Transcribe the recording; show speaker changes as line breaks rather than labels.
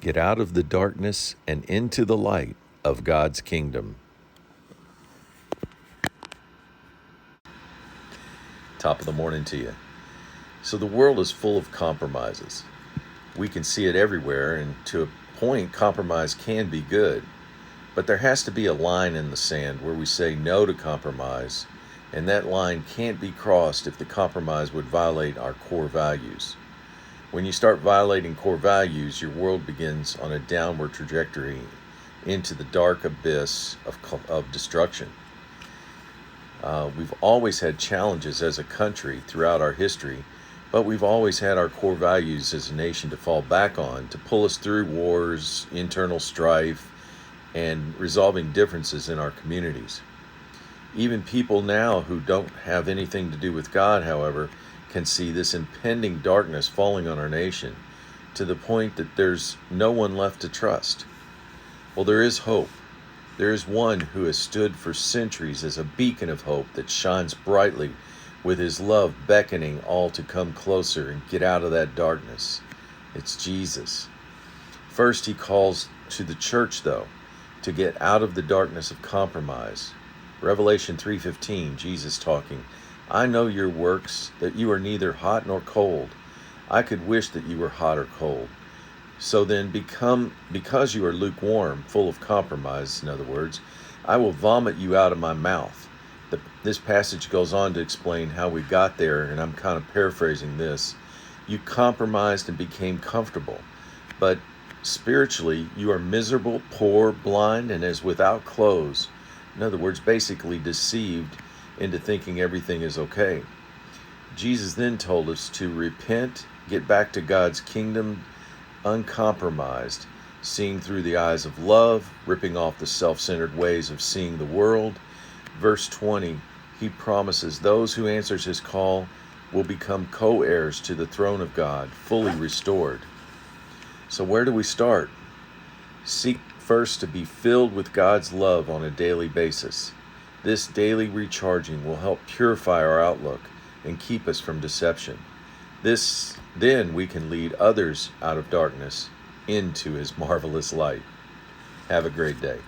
Get out of the darkness and into the light of God's kingdom. Top of the morning to you. So the world is full of compromises. We can see it everywhere, and to a point, compromise can be good. But there has to be a line in the sand where we say no to compromise, and that line can't be crossed if the compromise would violate our core values. When you start violating core values, your world begins on a downward trajectory into the dark abyss of destruction. We've always had challenges as a country throughout our history, but we've always had our core values as a nation to fall back on, to pull us through wars, internal strife, and resolving differences in our communities. Even people now who don't have anything to do with God, however, can see this impending darkness falling on our nation to the point that there's no one left to trust. Well, there is hope. There is one who has stood for centuries as a beacon of hope that shines brightly with his love beckoning all to come closer and get out of that darkness. It's Jesus. First, he calls to the church, though, to get out of the darkness of compromise. Revelation 3:15, Jesus talking, I know your works, that you are neither hot nor cold. I could wish that you were hot or cold. So then because you are lukewarm, full of compromise, in other words, I will vomit you out of my mouth. This passage goes on to explain how we got there, and I'm kind of paraphrasing this. You compromised and became comfortable, but spiritually you are miserable, poor, blind, and as without clothes. In other words, basically deceived into thinking everything is okay. Jesus then told us to repent, get back to God's kingdom, uncompromised, seeing through the eyes of love, ripping off the self-centered ways of seeing the world. Verse 20, he promises those who answers his call will become co-heirs to the throne of God, fully restored. So where do we start? Seek first to be filled with God's love on a daily basis. This daily recharging will help purify our outlook and keep us from deception. Then we can lead others out of darkness into his marvelous light. Have a great day.